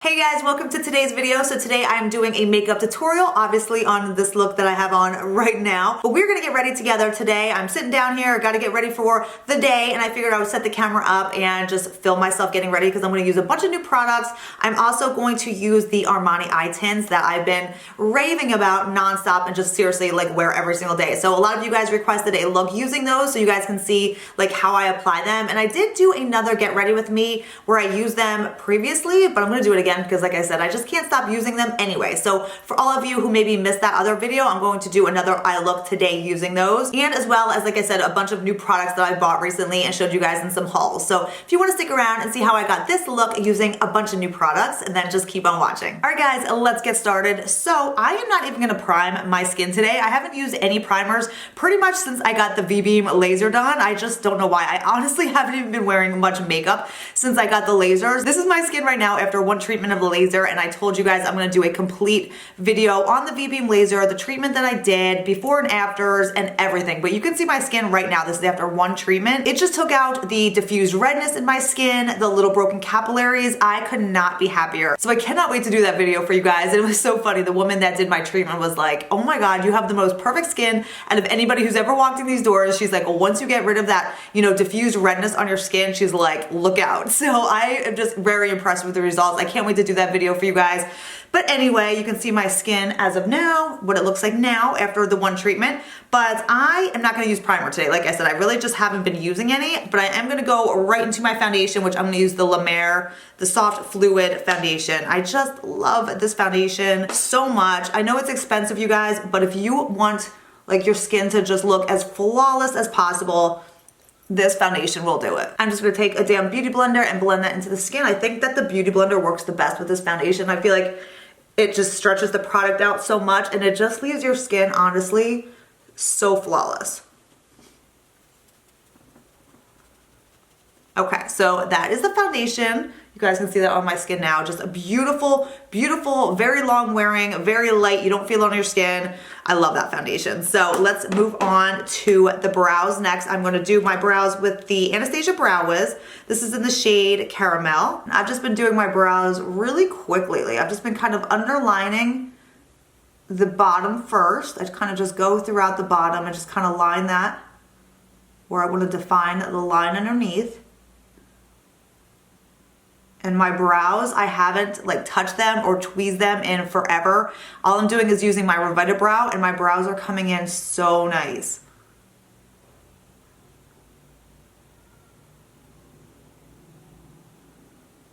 Hey guys, welcome to today's video. So today I'm doing a makeup tutorial, obviously on this look that I have on right now. But we're gonna get ready together today. I'm sitting down here, gotta get ready for the day, and I figured I would set the camera up and just film myself getting ready because I'm gonna use a bunch of new products. I'm also going to use the Armani Eye Tints that I've been raving about nonstop and just seriously like wear every single day. So a lot of you guys requested a look using those so you guys can see like how I apply them. And I did do another get ready with me where I used them previously, but I'm gonna do it again because like I said, I just can't stop using them anyway. So for all of you who maybe missed that other video, I'm going to do another eye look today using those. And as well as, like I said, a bunch of new products that I bought recently and showed you guys in some hauls. So if you want to stick around and see how I got this look using a bunch of new products, and then just keep on watching. All right guys, let's get started. So I am not even gonna prime my skin today. I haven't used any primers pretty much since I got the V-Beam laser done. I just don't know why. I honestly haven't even been wearing much makeup since I got the lasers. This is my skin right now after one treatment of the laser, and I told you guys I'm gonna do a complete video on the V-Beam laser, the treatment that I did, before and afters, and everything. But you can see my skin right now. This is after one treatment. It just took out the diffused redness in my skin, the little broken capillaries. I could not be happier. So I cannot wait to do that video for you guys. It was so funny. The woman that did my treatment was like, oh my God, you have the most perfect skin out of anybody who's ever walked in these doors. She's like, well, once you get rid of that, you know, diffused redness on your skin, she's like, look out. So I am just very impressed with the results. I can't wait to do that video for you guys. But anyway, you can see my skin as of now, what it looks like now after the one treatment. But I am not gonna use primer today. Like I said, I really just haven't been using any, but I am gonna go right into my foundation, which I'm gonna use the La Mer, the Soft Fluid Foundation. I just love this foundation so much. I know it's expensive, you guys, but if you want like your skin to just look as flawless as possible, this foundation will do it. I'm just gonna take a damn beauty blender and blend that into the skin. I think that the beauty blender works the best with this foundation. I feel like it just stretches the product out so much and it just leaves your skin, honestly, so flawless. Okay, so that is the foundation. You guys can see that on my skin now. Just a beautiful, beautiful, very long wearing, very light. You don't feel it on your skin. I love that foundation. So let's move on to the brows next. I'm gonna do my brows with the Anastasia Brow Wiz. This is in the shade Caramel. I've just been doing my brows really quick lately. I've just been kind of underlining the bottom first. I kind of just go throughout the bottom and just kind of line that where I want to define the line underneath. And my brows, I haven't like touched them or tweezed them in forever. All I'm doing is using my Revita Brow and my brows are coming in so nice.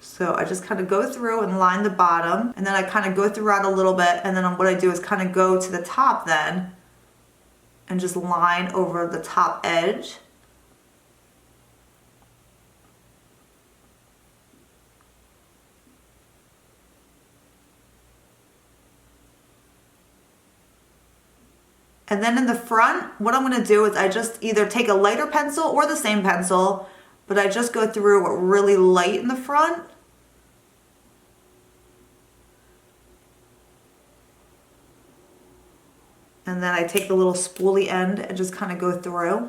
So I just kind of go through and line the bottom, and then I kind of go throughout a little bit, and then what I do is kind of go to the top then and just line over the top edge. And then in the front, what I'm gonna do is I just either take a lighter pencil or the same pencil, but I just go through really light in the front. And then I take the little spoolie end and just kind of go through.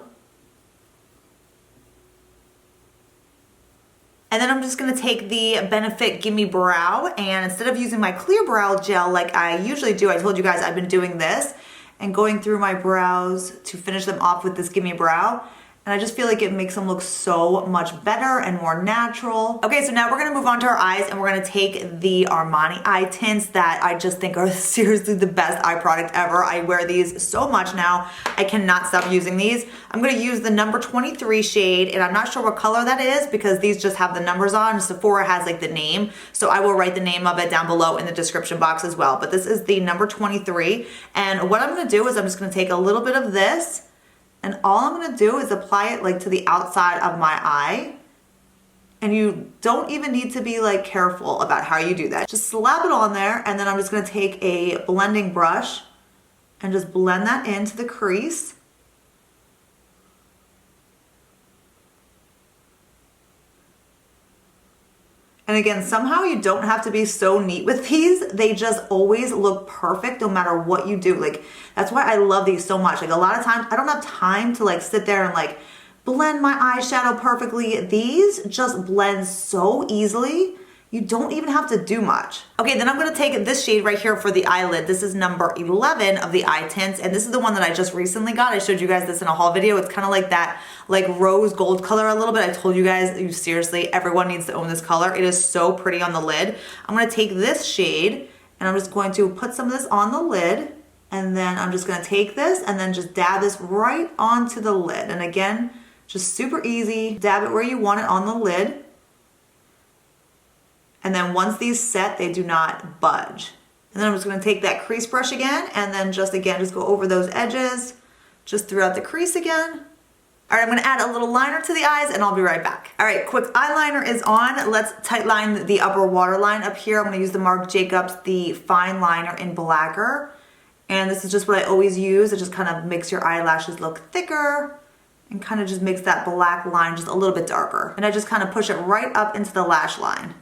And then I'm just gonna take the Benefit Gimme Brow, and instead of using my clear brow gel like I usually do, I told you guys I've been doing this, and going through my brows to finish them off with this Gimme Brow. And I just feel like it makes them look so much better and more natural. Okay, so now we're gonna move on to our eyes, and we're gonna take the Armani Eye Tints that I just think are seriously the best eye product ever. I wear these so much now. I cannot stop using these. I'm gonna use the number 23 shade, and I'm not sure what color that is because these just have the numbers on. Sephora has like the name, so I will write the name of it down below in the description box as well. But this is the number 23, and what I'm gonna do is I'm just gonna take a little bit of this, and all I'm gonna do is apply it like to the outside of my eye. And you don't even need to be like careful about how you do that. Just slap it on there, and then I'm just gonna take a blending brush and just blend that into the crease. And again, somehow you don't have to be so neat with these. They just always look perfect no matter what you do. Like, that's why I love these so much. Like, a lot of times I don't have time to like sit there and like blend my eyeshadow perfectly. These just blend so easily. You don't even have to do much. Okay, then I'm gonna take this shade right here for the eyelid. This is number 11 of the eye tints, and this is the one that I just recently got. I showed you guys this in a haul video. It's kind of like that, like rose gold color a little bit. I told you guys, you seriously, everyone needs to own this color. It is so pretty on the lid. I'm gonna take this shade, and I'm just going to put some of this on the lid, and then I'm just gonna take this and then just dab this right onto the lid. And again, just super easy. Dab it where you want it on the lid. And then once these set, they do not budge. And then I'm just gonna take that crease brush again and then just go over those edges, just throughout the crease again. All right, I'm gonna add a little liner to the eyes and I'll be right back. All right, quick eyeliner is on. Let's tight line the upper waterline up here. I'm gonna use the Marc Jacobs, the fine liner in Blacker. And this is just what I always use. It just kind of makes your eyelashes look thicker and kind of just makes that black line just a little bit darker. And I just kind of push it right up into the lash line.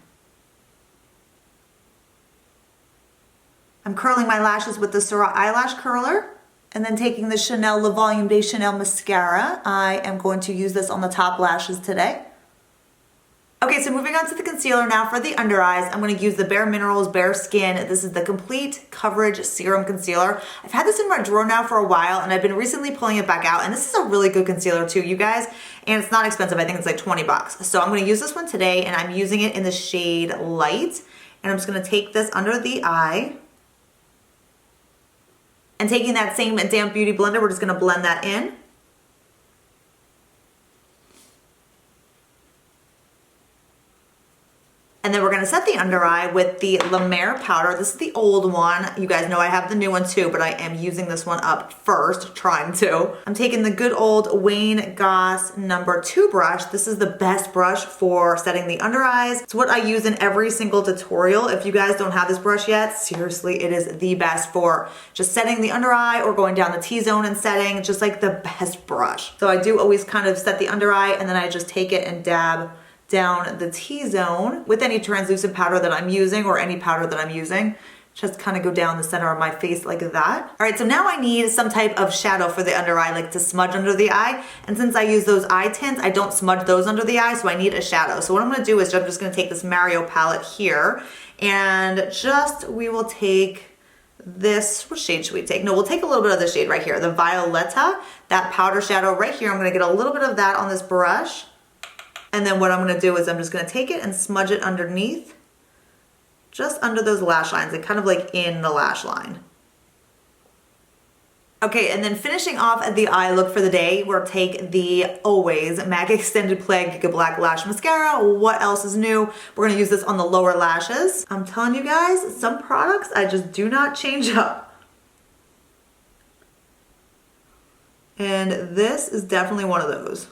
I'm curling my lashes with the Syrah eyelash curler, and then taking the Chanel Le Volume de Chanel mascara. I am going to use this on the top lashes today. Okay, so moving on to the concealer now for the under eyes. I'm gonna use the Bare Minerals Bare Skin. This is the Complete Coverage Serum Concealer. I've had this in my drawer now for a while, and I've been recently pulling it back out, and this is a really good concealer too, you guys, and it's not expensive. I think it's like 20 bucks. So I'm gonna use this one today, and I'm using it in the shade Light, and I'm just gonna take this under the eye, and taking that same damp beauty blender, we're just gonna blend that in. And then we're gonna set the under eye with the La Mer powder. This is the old one. You guys know I have the new one too, but I am using this one up first, trying to. I'm taking the good old Wayne Goss number 2 brush. This is the best brush for setting the under eyes. It's what I use in every single tutorial. If you guys don't have this brush yet, seriously, it is the best for just setting the under eye or going down the T-zone and setting, just like the best brush. So I do always kind of set the under eye and then I just take it and dab down the T-zone with any translucent powder that I'm using or any powder that I'm using. Just kind of go down the center of my face like that. All right, so now I need some type of shadow for the under eye, like to smudge under the eye. And since I use those eye tints, I don't smudge those under the eye, so I need a shadow. So what I'm gonna do is I'm just gonna take this Mario palette here and we will take this, what shade should we take? No, we'll take a little bit of this shade right here, the Violetta, that powder shadow right here. I'm gonna get a little bit of that on this brush. And then what I'm gonna do is I'm just gonna take it and smudge it underneath, just under those lash lines, and kind of like in the lash line. Okay, and then finishing off the eye look for the day, we'll take the always MAC Extended Play Giga Black Lash Mascara. What else is new? We're gonna use this on the lower lashes. I'm telling you guys, some products I just do not change up. And this is definitely one of those.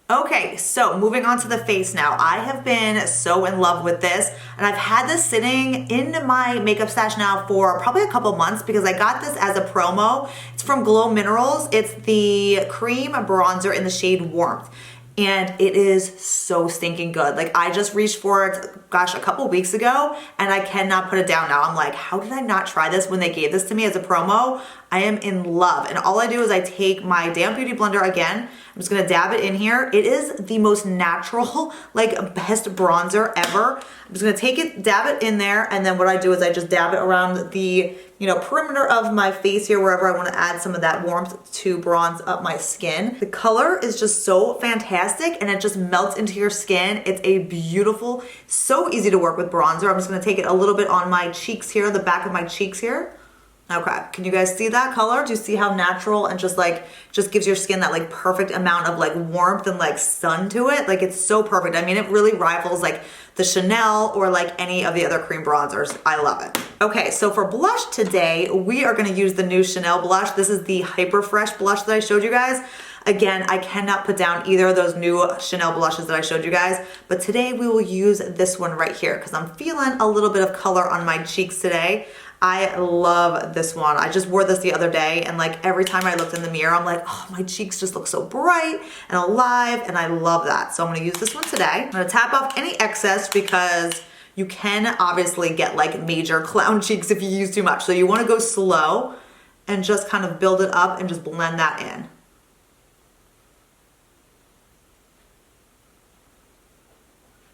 Okay, so moving on to the face now. I have been so in love with this, and I've had this sitting in my makeup stash now for probably a couple months because I got this as a promo. It's from Glow Minerals. It's the cream bronzer in the shade Warmth. And it is so stinking good. Like, I just reached for it, gosh, a couple weeks ago, and I cannot put it down now. I'm like, how did I not try this when they gave this to me as a promo? I am in love. And all I do is I take my damp beauty blender again. I'm just gonna dab it in here. It is the most natural, like, best bronzer ever. I'm just gonna take it, dab it in there, and then what I do is I just dab it around the, perimeter of my face here, wherever I wanna add some of that warmth to bronze up my skin. The color is just so fantastic, and it just melts into your skin. It's a beautiful, so easy to work with bronzer. I'm just gonna take it a little bit on my cheeks here, the back of my cheeks here. Okay, can you guys see that color? Do you see how natural and just gives your skin that like perfect amount of like warmth and like sun to it? Like, it's so perfect. I mean, it really rivals like the Chanel or like any of the other cream bronzers. I love it. Okay, so for blush today, we are gonna use the new Chanel blush. This is the Hyper Fresh blush that I showed you guys. Again, I cannot put down either of those new Chanel blushes that I showed you guys, but today we will use this one right here because I'm feeling a little bit of color on my cheeks today. I love this one. I just wore this the other day, and like every time I looked in the mirror, I'm like, oh, my cheeks just look so bright and alive, and I love that. So I'm gonna use this one today. I'm gonna tap off any excess because you can obviously get like major clown cheeks if you use too much. So you wanna go slow and just kind of build it up and just blend that in.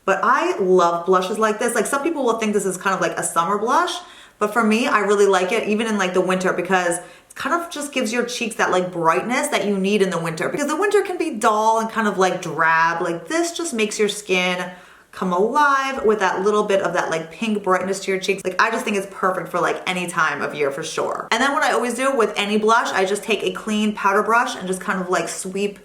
But I love blushes like this. Like some people will think this is kind of like a summer blush, but for me, I really like it even in like the winter because it kind of just gives your cheeks that like brightness that you need in the winter, because the winter can be dull and kind of like drab. Like this just makes your skin come alive with that little bit of that like pink brightness to your cheeks. Like I just think it's perfect for like any time of year for sure. And then what I always do with any blush, I just take a clean powder brush and just kind of like sweep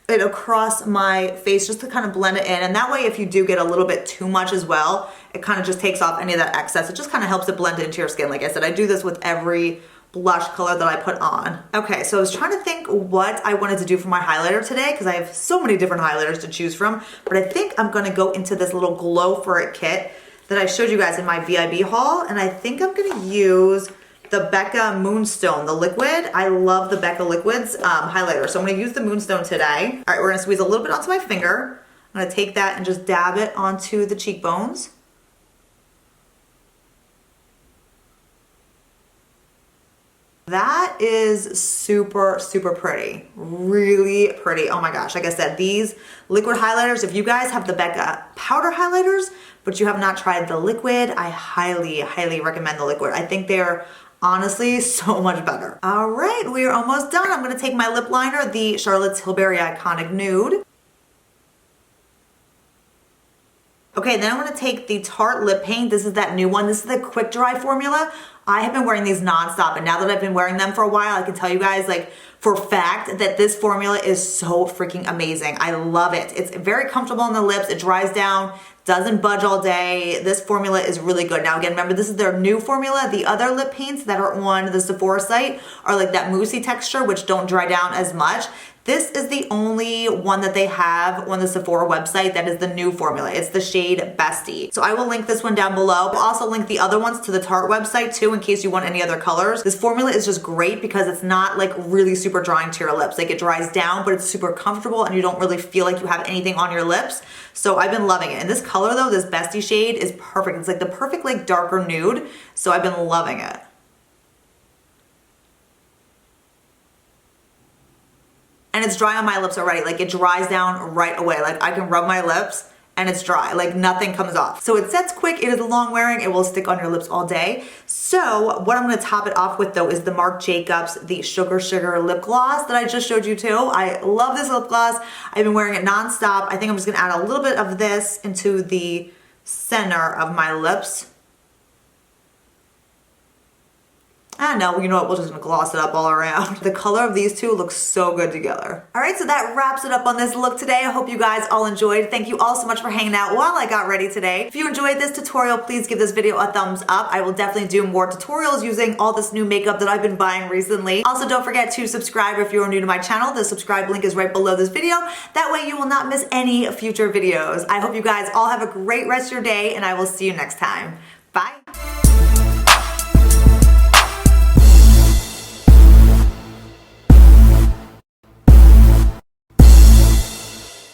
it across my face just to kind of blend it in. And that way, if you do get a little bit too much as well, it kind of just takes off any of that excess. It just kind of helps it blend into your skin. Like I said, I do this with every blush color that I put on. Okay, so I was trying to think what I wanted to do for my highlighter today because I have so many different highlighters to choose from, but I think I'm gonna go into this little Glow For It kit that I showed you guys in my VIB haul, and I think I'm gonna use the Becca Moonstone, the liquid. I love the Becca liquids highlighter. So I'm gonna use the Moonstone today. All right, we're gonna squeeze a little bit onto my finger. I'm gonna take that and just dab it onto the cheekbones. That is super, super pretty. Really pretty. Oh my gosh, like I said, these liquid highlighters, if you guys have the Becca powder highlighters, but you have not tried the liquid, I highly, highly recommend the liquid. I think they're honestly so much better. All right, we are almost done. I'm gonna take my lip liner, the Charlotte's Tilbury Iconic Nude. Okay, then I'm gonna take the Tarte Lip Paint. This is that new one. This is the quick dry formula. I have been wearing these nonstop, and now that I've been wearing them for a while, I can tell you guys like for a fact that this formula is so freaking amazing. I love it. It's very comfortable on the lips. It dries down, doesn't budge all day. This formula is really good. Now again, remember this is their new formula. The other lip paints that are on the Sephora site are like that moussey texture, which don't dry down as much. This is the only one that they have on the Sephora website that is the new formula. It's the shade Bestie. So I will link this one down below. I'll also link the other ones to the Tarte website too in case you want any other colors. This formula is just great because it's not like really super drying to your lips. Like it dries down, but it's super comfortable and you don't really feel like you have anything on your lips. So I've been loving it. And this color though, this Bestie shade is perfect. It's like the perfect like darker nude. So I've been loving it. And it's dry on my lips already. Like it dries down right away. Like I can rub my lips and it's dry. Like nothing comes off. So it sets quick. It is long wearing. It will stick on your lips all day. So what I'm gonna top it off with though is the Marc Jacobs, the Sugar Sugar lip gloss that I just showed you too. I love this lip gloss. I've been wearing it nonstop. I think I'm just gonna add a little bit of this into the center of my lips. Ah, no, you know what, we're just gonna gloss it up all around. The color of these two looks so good together. All right, so that wraps it up on this look today. I hope you guys all enjoyed. Thank you all so much for hanging out while I got ready today. If you enjoyed this tutorial, please give this video a thumbs up. I will definitely do more tutorials using all this new makeup that I've been buying recently. Also, don't forget to subscribe if you're new to my channel. The subscribe link is right below this video. That way you will not miss any future videos. I hope you guys all have a great rest of your day, and I will see you next time. Bye.